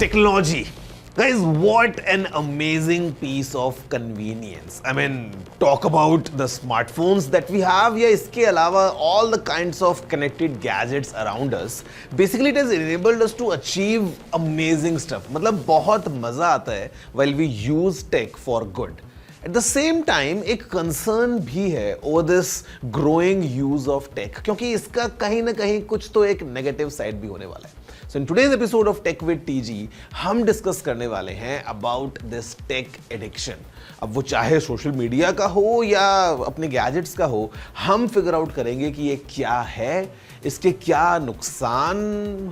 Technology. Guys, what an amazing piece of convenience. I mean, talk about the smartphones that we have, या इसके अलावा all the kinds of connected gadgets around us. Basically, it has enabled us to achieve amazing stuff. मतलब बहुत मजा आता है while we use tech for good. At the same time, एक concern भी है over this growing use of tech, क्योंकि इसका कहीं ना कहीं कुछ तो एक negative side भी होने वाला है. So in today's episode of Tech with TG, हम डिस्कस करने वाले हैं about this tech addiction. अब वो चाहे सोशल मीडिया का हो या अपने गैजेट्स का हो, हम फिगर आउट करेंगे कि ये क्या है, इसके क्या नुकसान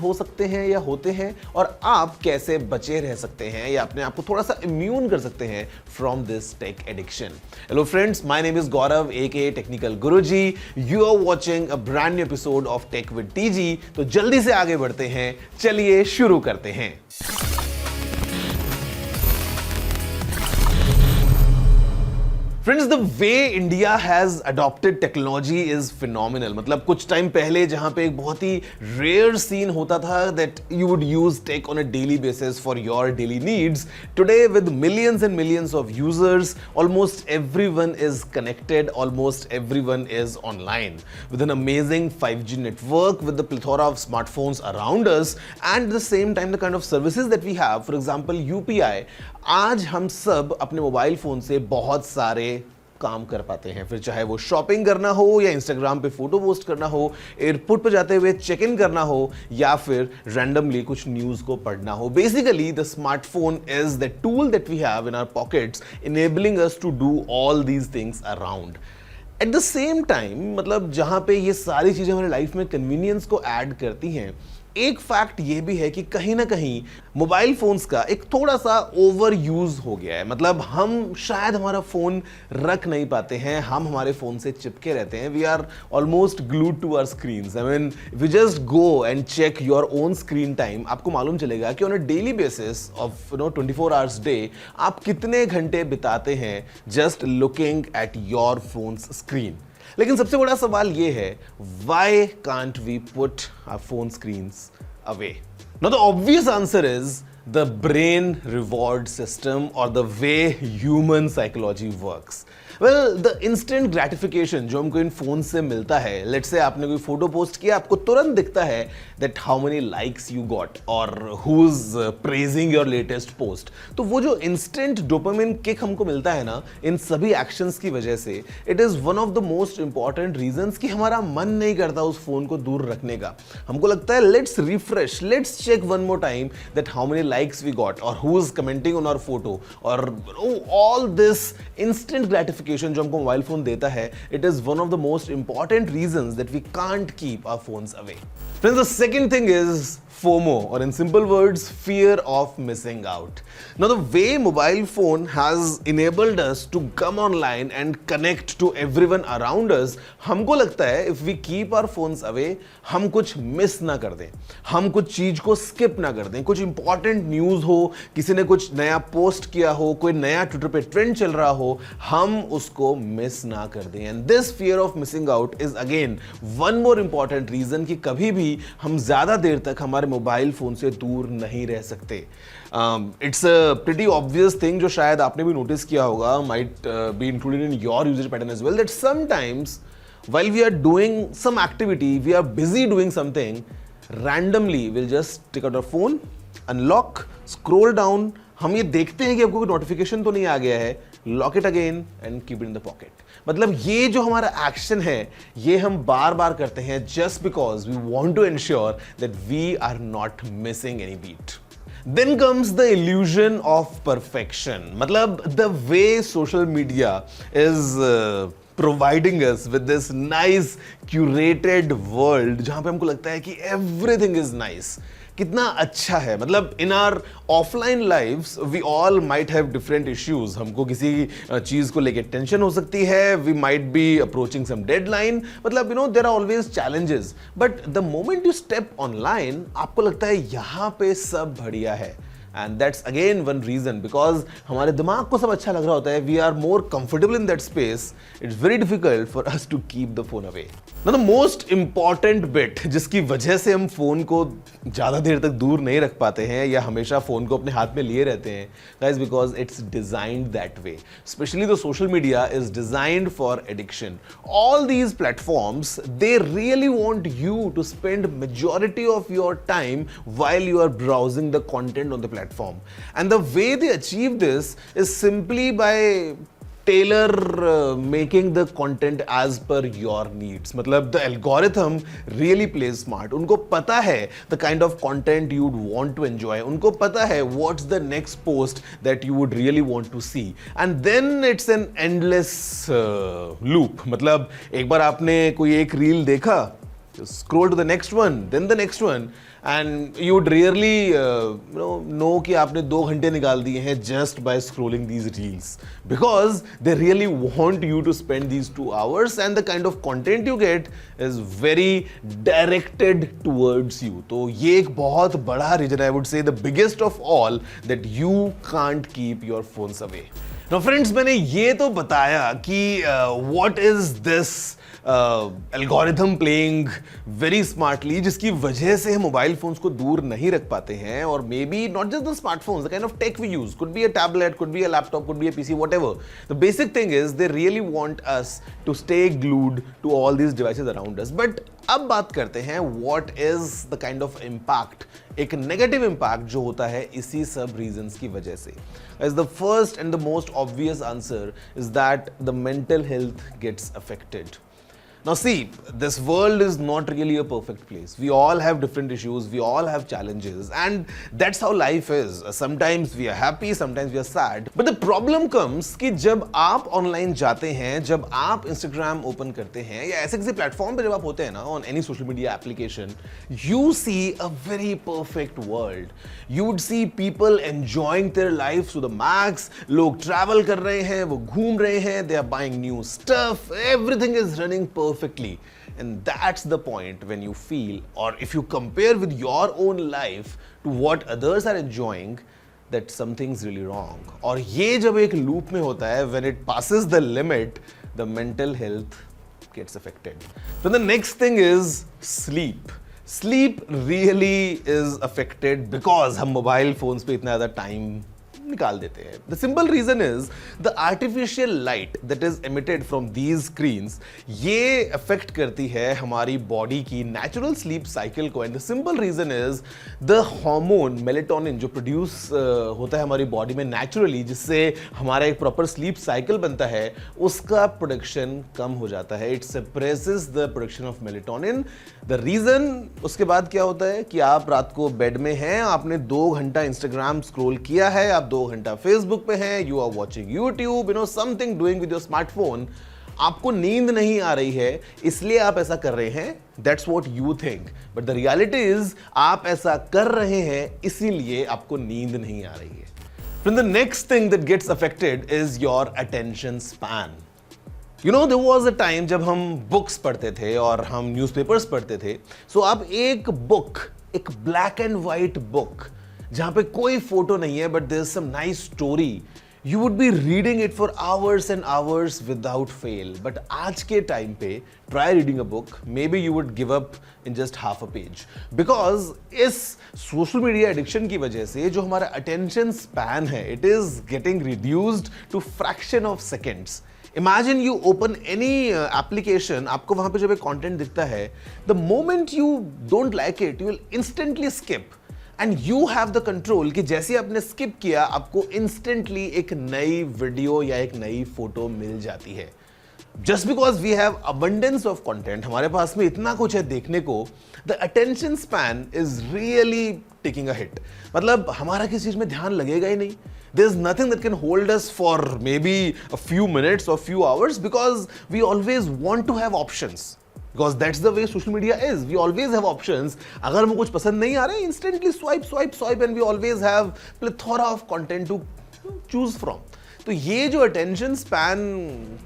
हो सकते हैं या होते हैं, और आप कैसे बचे रह सकते हैं या अपने आप को थोड़ा सा इम्यून कर सकते हैं from this tech addiction. Hello friends, my name is Gaurav aka technical Guruji. You are watching a brand new episode of tech with TG. तो जल्दी से आगे बढ़ते हैं, चलिए शुरू करते हैं. Friends, the way India has adopted technology is phenomenal. मतलब कुछ टाइम पहले जहाँ पे एक बहुत ही rare scene होता था that you would use tech on a daily basis for your daily needs. Today, with millions and millions of users, almost everyone is connected, almost everyone is online. With an amazing 5G network, with the plethora of smartphones around us, and at the same time the kind of services that we have, for example UPI, आज हम सब अपने mobile phone से बहुत सारे काम कर पाते हैं. फिर चाहे वो शॉपिंग करना हो या इंस्टाग्राम पे फोटो पोस्ट करना हो, एयरपोर्ट पे जाते हुए चेक इन करना हो, या फिर रैंडमली कुछ न्यूज को पढ़ना हो. Basically the smartphone is the tool that we have in our pockets, enabling us to do all these things around. At the same time, मतलब जहां पे ये सारी चीजें हमारी लाइफ में कन्वीनियंस को ऐड करती हैं, एक फैक्ट ये भी है कि कहीं ना कहीं मोबाइल फोन्स का एक थोड़ा सा ओवर यूज हो गया है. मतलब हम शायद हमारा फोन रख नहीं पाते हैं, हम हमारे फोन से चिपके रहते हैं. We are almost glued to our screens. I mean, if you just go and check your own screen time, आपको मालूम चलेगा कि on a daily basis of 24 hours day आप कितने घंटे बिताते हैं just looking at your phones screen. लेकिन सबसे बड़ा सवाल ये है, why can't we put our phone screens away? Now the obvious answer is the brain reward system, or the way human psychology works. Well, the instant gratification जो हमको इन phone से मिलता है, let's say आपने कोई फोटो पोस्ट किया, आपको तुरंत दिखता है that how many likes you got or who's praising your latest post. तो वो जो instant dopamine kick हमको मिलता है ना इन सभी actions की वजह से, it is one of the most important reasons कि हमारा मन नहीं करता उस फोन को दूर रखने का. हमको लगता है let's refresh, let's check one more time that how many likes we got or who's commenting on our photo, or all this instant gratification जो हमको मोबाइल फोन देता है, it is one of the most important reasons that we can't keep our phones away. Friends, the second thing is FOMO, or in simple words, fear of missing out. Now, the way mobile phone has enabled us to come online and connect to everyone around us, हमको लगता है if we keep our phones away, हम कुछ miss ना कर दें, हम कुछ चीज को स्किप ना कर दें. कुछ इंपॉर्टेंट न्यूज हो, किसी ने कुछ नया पोस्ट किया हो, कोई नया ट्विटर पे ट्रेंड चल रहा हो, हम उसको मिस ना कर दें. And this fear of missing out is again one more important reason कि कभी भी हम ज्यादा देर तक हमारे मोबाइल फोन से दूर नहीं रह सकते. It's a pretty obvious thing जो शायद आपने भी नोटिस किया होगा, might be included in your usage pattern as well, that sometimes while we are doing some activity, we are busy doing something, randomly we'll just take out our phone, unlock, scroll down, हम ये देखते हैं कि आपको कोई notification तो नहीं आ गया है, lock it again and keep it in the pocket. मतलब ये जो हमारा एक्शन है, ये हम बार बार करते हैं just because we want to ensure that we are not missing any beat. Then comes the illusion of perfection. मतलब the way social media is providing us with this nice curated world जहाँ पे हमको लगता है कि everything is nice. कितना अच्छा है. मतलब in our offline lives we all might have different issues. हमको किसी चीज को लेके टेंशन हो सकती है, we might be approaching some deadline, मतलब there are always challenges. But the moment you step online, आपको लगता है यहाँ पे सब बढ़िया है. And that's again one reason, because हमारे दिमाग को सब अच्छा लग रहा होता है, we are more comfortable in that space, it's very difficult for us to keep the phone away. ना द मोस्ट इंपॉर्टेंट बिट जिसकी वजह से हम फोन को ज्यादा देर तक दूर नहीं रख पाते हैं या हमेशा फोन को अपने हाथ में लिए रहते हैं, guys, because it's designed that way. Especially the social media is designed for addiction. All these platforms, they really want you to spend majority of your time while you are browsing the content on the platform. And the way they achieve this is simply by tailor making the content as per your needs. मतलब the algorithm really plays smart. उनको पता है the kind of content you would want to enjoy. उनको पता है what's the next post that you would really want to see. And then it's an endless loop. मतलब एक बार आपने कोई एक रील देखा, scroll to the next one, then the next one, and you would really know कि आपने 2 घंटे निकाल दिए हैं just by scrolling these reels, because they really want you to spend these 2 hours and the kind of content you get is very directed towards you. तो ये एक बहुत बड़ा reason, I would say the biggest of all, that you can't keep your phones away. Now friends, मैंने ये तो बताया कि what is this algorithm playing very smartly, जिसकी वजह से हम मोबाइल फोन्स को दूर नहीं रख पाते हैं, और maybe not just the smartphones, the kind of tech we use, could be a tablet, could be a laptop, could be a PC, whatever. The basic thing is they really want us to stay glued to all these devices around us. But अब बात करते हैं what is the kind of impact, एक negative impact जो होता है इसी सब रीजंस की वजह से. As the first and the most obvious answer is that the mental health gets affected. Now see, this world is not really a perfect place. We all have different issues, we all have challenges, and that's how life is. Sometimes we are happy, sometimes we are sad. But the problem comes कि जब आप online जाते हैं, जब आप Instagram open करते हैं या ऐसे किसी प्लेटफॉर्म पे जब आप होते हैं ना, on any social media application, you see a very perfect world. You would see people enjoying their lives to the max. लोग travel कर रहे हैं, वो घूम रहे हैं, they are buying new stuff, everything is running perfectly. And that's the point when you feel, or if you compare with your own life to what others are enjoying, that something's really wrong. और ये जब एक loop में होता है, when it passes the limit, the mental health gets affected. So the next thing is sleep. Sleep really is affected because हम mobile phones पे इतना ज़्यादा टाइम निकाल देते हैं. The simple reason is the artificial light that is emitted from these screens, ये affect करती है हमारी body की natural sleep cycle को. And the simple reason is the hormone melatonin जो produce होता है हमारी body में naturally, जिससे हमारा एक proper sleep cycle बनता है, उसका production कम हो जाता है. It suppresses the production of melatonin. The reason, उसके बाद क्या होता है कि आप रात को बेड में हैं, आपने 2 घंटा Instagram स्क्रॉल किया है, आप 2 घंटा फेसबुक पे हैं, you are watching YouTube, something doing with your smartphone, आपको नींद नहीं आ रही है इसलिए आप ऐसा कर रहे हैं. That's what you think, but the reality is आप ऐसा कर रहे हैं इसीलिए आपको नींद नहीं आ रही है. Then the next thing that gets affected is your attention span. there was a time जब हम बुक्स पढ़ते थे और हम न्यूज़पेपर्स पढ़ते थे. सो अब एक बुक, एक ब्लैक एंड व्हाइट बुक जहां पे कोई फोटो नहीं है, but there is some nice story, you would be reading it for hours and hours without fail. But आज के टाइम पे try reading a book, maybe you would give up in just half a page, because इस social media addiction की वजह से जो हमारा attention span है, it is getting reduced to fraction of seconds. Imagine you open any application, आपको वहां पे जब एक कंटेंट दिखता है, the moment you don't like it, you will instantly skip. And you have the control कि जैसे आपने skip किया, आपको instantly एक नई वीडियो या एक नई फोटो मिल जाती है. Just because we have abundance of content, हमारे पास में इतना कुछ है देखने को, the attention span is really taking a hit. मतलब हमारा किसी चीज में ध्यान लगेगा ही नहीं. There's nothing that can hold us for maybe a few minutes or few hours, because we always want to have options. Because that's the way social media is. We always have options. अगर हमको कुछ पसंद नहीं आ रहा है, instantly swipe, and we always have plethora of content to choose from. तो ये जो अटेंशन स्पैन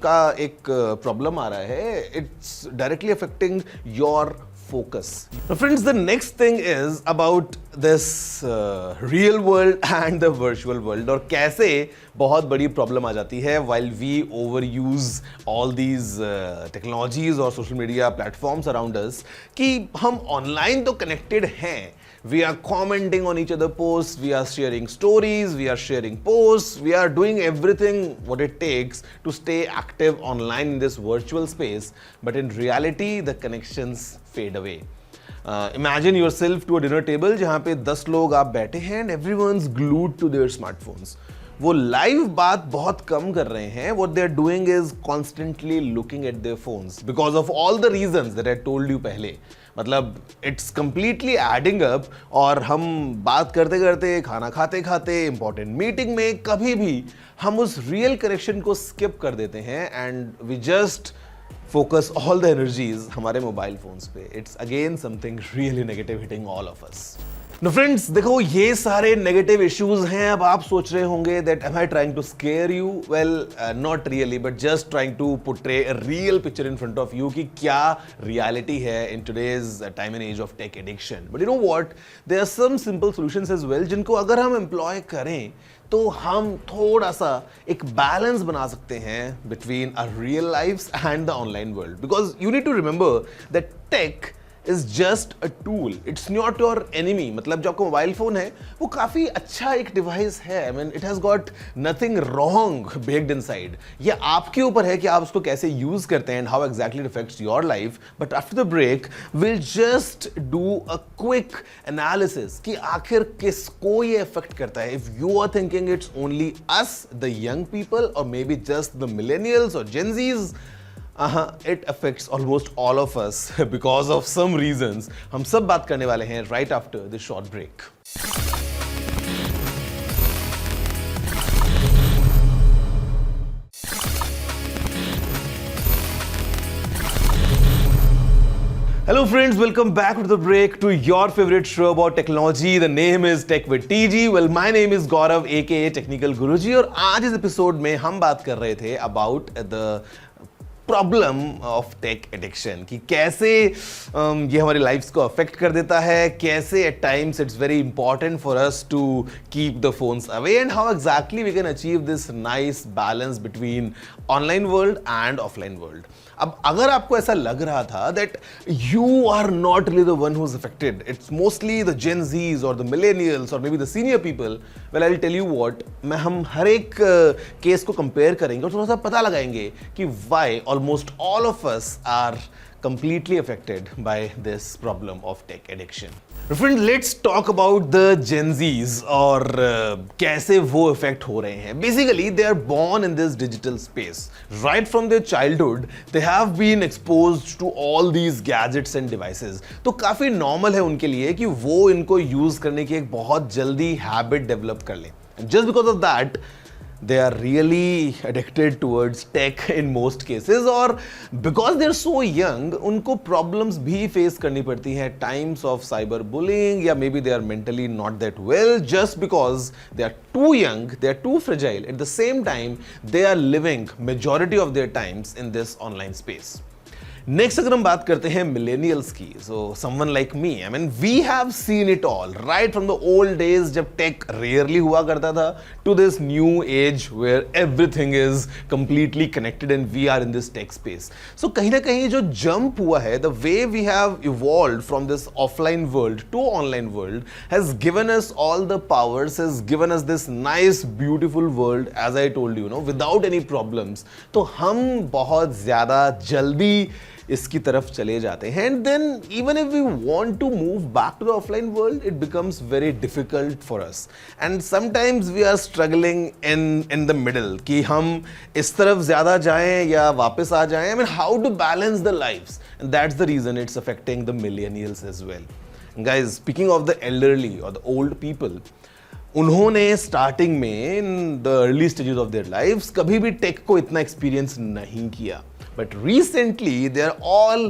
का एक प्रॉब्लम आ रहा है, it's directly affecting your focus. Now friends, the next thing is about this real world and the virtual world, और कैसे बहुत बड़ी प्रॉब्लम आ जाती है while we overuse all these technologies और social media platforms around us, कि हम online तो कनेक्टेड हैं, we are commenting on each other posts, we are sharing stories, we are sharing posts, we are doing everything what it takes to stay active online in this virtual space, but in reality the connections fade away. Imagine yourself to a dinner table जहाँ पे 10 लोग आप बैठे हैं and everyone's glued to their smartphones. वो live बात बहुत कम कर रहे हैं. What they're doing is constantly looking at their phones because of all the reasons that I told you पहले. मतलब इट्स कंप्लीटली एडिंग अप, और हम बात करते करते, खाना खाते खाते, इंपॉर्टेंट मीटिंग में, कभी भी हम उस रियल कनेक्शन को स्किप कर देते हैं and we just focus all the energies हमारे मोबाइल फोन्स पे. It's again something really negative hitting all of us. No friends, देखो ये सारे नेगेटिव इश्यूज हैं. अब आप सोच रहे होंगे that am I trying to scare you. Well, not really, but just trying to portray a real picture in front of you कि क्या रियलिटी है in today's time and age of tech addiction. But you know what, there are some simple solutions as well, जिनको अगर हम employ करें तो हम थोड़ा सा एक बैलेंस बना सकते हैं between our real lifes and the online world. Because you need to remember that tech is just a tool. It's not your enemy. मतलब जो आपका मोबाइल फोन है वो काफी अच्छा एक डिवाइस है. I mean, it has got nothing wrong baked inside. ये आपके ऊपर है कि आप उसको कैसे यूज करते हैं and how exactly it affects your life. But after the break, we'll just do a quick analysis कि आखिर किसको ये affect करता है. If you are thinking it's only us, the young people, or maybe just the millennials or Gen Zs, it affects almost all of us because of some reasons. हम सब बात करने वाले हैं right after this short break. Hello friends, welcome back to the break, to your favorite show about technology. The name is Tech with TG. Well, my name is Gaurav aka Technical Guruji, और आज इस episode में हम बात कर रहे थे about the problem of tech addiction, कि कैसे ये हमारी लाइफ्स को अफेक्ट कर देता है, कैसे at times it's very important for us to keep the phones away, and how exactly we can achieve this nice balance between online world and offline world. अब अगर आपको ऐसा लग रहा था that you are not really the one who is affected, it's mostly the Gen Zs और the millennials और maybe the senior people, well I will tell you what, मैं हम हर एक केस को कंपेयर करेंगे और थोड़ा सा पता लगाएंगे कि why almost all of us are completely affected by this problem of tech addiction. Friend, let's talk about the Gen Zs और कैसे वो affect हो रहे हैं. Basically, they are born in this digital space. Right from their childhood, they have been exposed to all these gadgets and devices. तो काफी normal है उनके लिए कि वो इनको use करने की एक बहुत जल्दी habit develop कर लें. Just because of that, they are really addicted towards tech in most cases, और because they are so young, उनको problems भी face करनी पड़ती हैं, times of cyber bullying, या maybe they are mentally not that well, just because they are too young, they are too fragile. At the same time, they are living majority of their times in this online space. Next अगर हम बात करते हैं millennials की, so someone like me, I mean we have seen it all right from the old days जब tech rarely हुआ करता था, to this new age where everything is completely connected and we are in this tech space. So कहीं ना कहीं जो jump हुआ है, the way we have evolved from this offline world to online world has given us all the powers, has given us this nice beautiful world, as I told you know, without any problems. तो हम बहुत ज्यादा जल्दी इसकी तरफ चले जाते हैं, and then even if we want to move back to the offline world, it becomes very difficult for us, and sometimes we are struggling in the middle कि हम इस तरफ ज्यादा जाएं या वापस आ जाएं. I mean, how to balance the lives, and that's the reason it's affecting the millennials as well. Guys, speaking of the elderly और द ओल्ड पीपल, उन्होंने स्टार्टिंग में in the early stages of their lifes कभी भी take को इतना experience नहीं किया, but recently they are all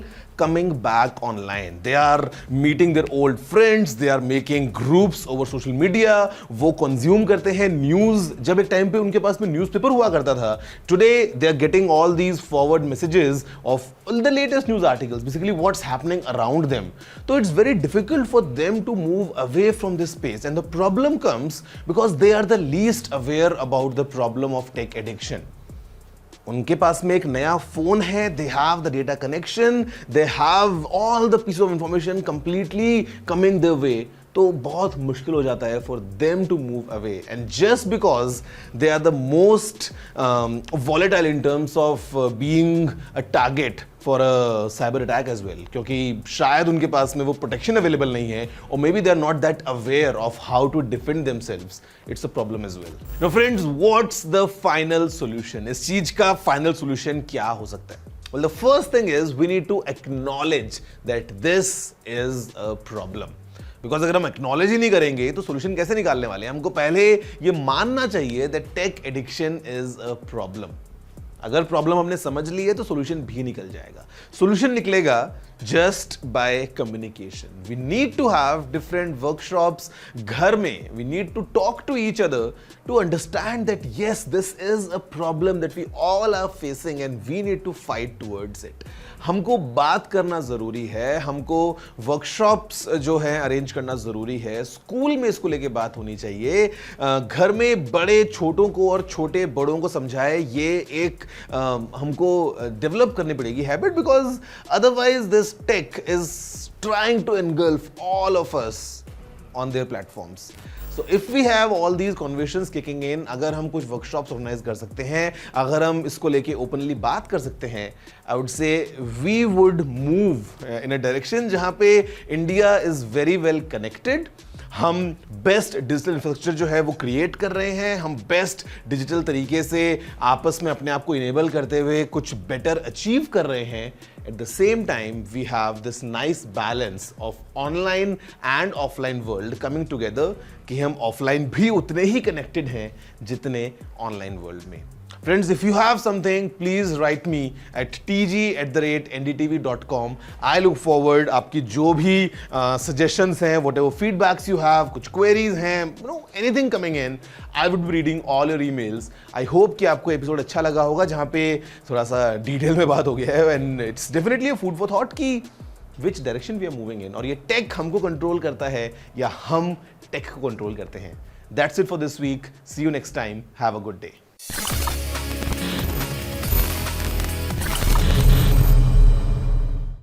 coming back online. They are meeting their old friends, they are making groups over social media. वो consume करते हैं news. जब एक time पे उनके पास में newspaper हुआ करता था, today they are getting all these forward messages of the latest news articles, basically what's happening around them. So it's very difficult for them to move away from this space, and the problem comes because they are the least aware about the problem of tech addiction. उनके पास में एक नया phone है, they have the data connection, they have all the piece of information completely coming their way. तो बहुत मुश्किल हो जाता है for them to move away, and just because they are the most volatile in terms of being a target for a cyber attack as well, क्योंकि शायद उनके पास में वो protection available नहीं है, or maybe they are not that aware of how to defend themselves. It's a problem as well. Now friends, what's the final solution? इस चीज का final solution क्या हो सकता है? Well, the first thing is we need to acknowledge that this is a problem. Because अगर हम acknowledge ही नहीं करेंगे तो सोल्यूशन कैसे निकालने वाले हैं? हमको पहले ये मानना चाहिए that tech addiction is a problem. अगर प्रॉब्लम हमने समझ ली है तो सोल्यूशन भी निकल जाएगा. सोल्यूशन निकलेगा just by communication. We need to have different workshops घर में. We need to talk to each other to understand that yes, this is a problem that we all are facing and we need to fight towards it. हमको बात करना ज़रूरी है, हमको workshops जो हैं अरेंज करना ज़रूरी है, स्कूल में इसको लेके बात होनी चाहिए, घर में बड़े छोटों को और छोटे बड़ों को समझाए, ये एक हमको डेवलप करनी पड़ेगी habit, because otherwise this tech is trying to engulf all of us on their platforms. So if we have all these conversations kicking in, अगर हम कुछ workshops organize कर सकते हैं, अगर हम इसको लेके openly बात कर सकते हैं, I would say we would move in a direction जहाँ पे India is very well connected. हम बेस्ट डिजिटल इंफ्रास्ट्रक्चर जो है वो क्रिएट कर रहे हैं, हम बेस्ट डिजिटल तरीके से आपस में अपने आप को इनेबल करते हुए कुछ बेटर अचीव कर रहे हैं. At the same time we have this nice balance of online and offline world coming together, कि हम ऑफलाइन भी उतने ही कनेक्टेड हैं जितने ऑनलाइन वर्ल्ड में. Friends, if you have something, please write me at tg@ndtv.com. I look forward आपकी जो भी suggestions हैं, whatever feedbacks you have, कुछ queries हैं, anything coming in, I would be reading all your emails. I hope कि आपको episode अच्छा लगा होगा, जहाँ पे थोड़ा सा डिटेल में बात हो गया है, and it's definitely a food for thought कि which direction we are moving in, और ये टेक हमको कंट्रोल करता है या हम टेक को कंट्रोल करते हैं. That's it for this week. See you next time. Have a good day.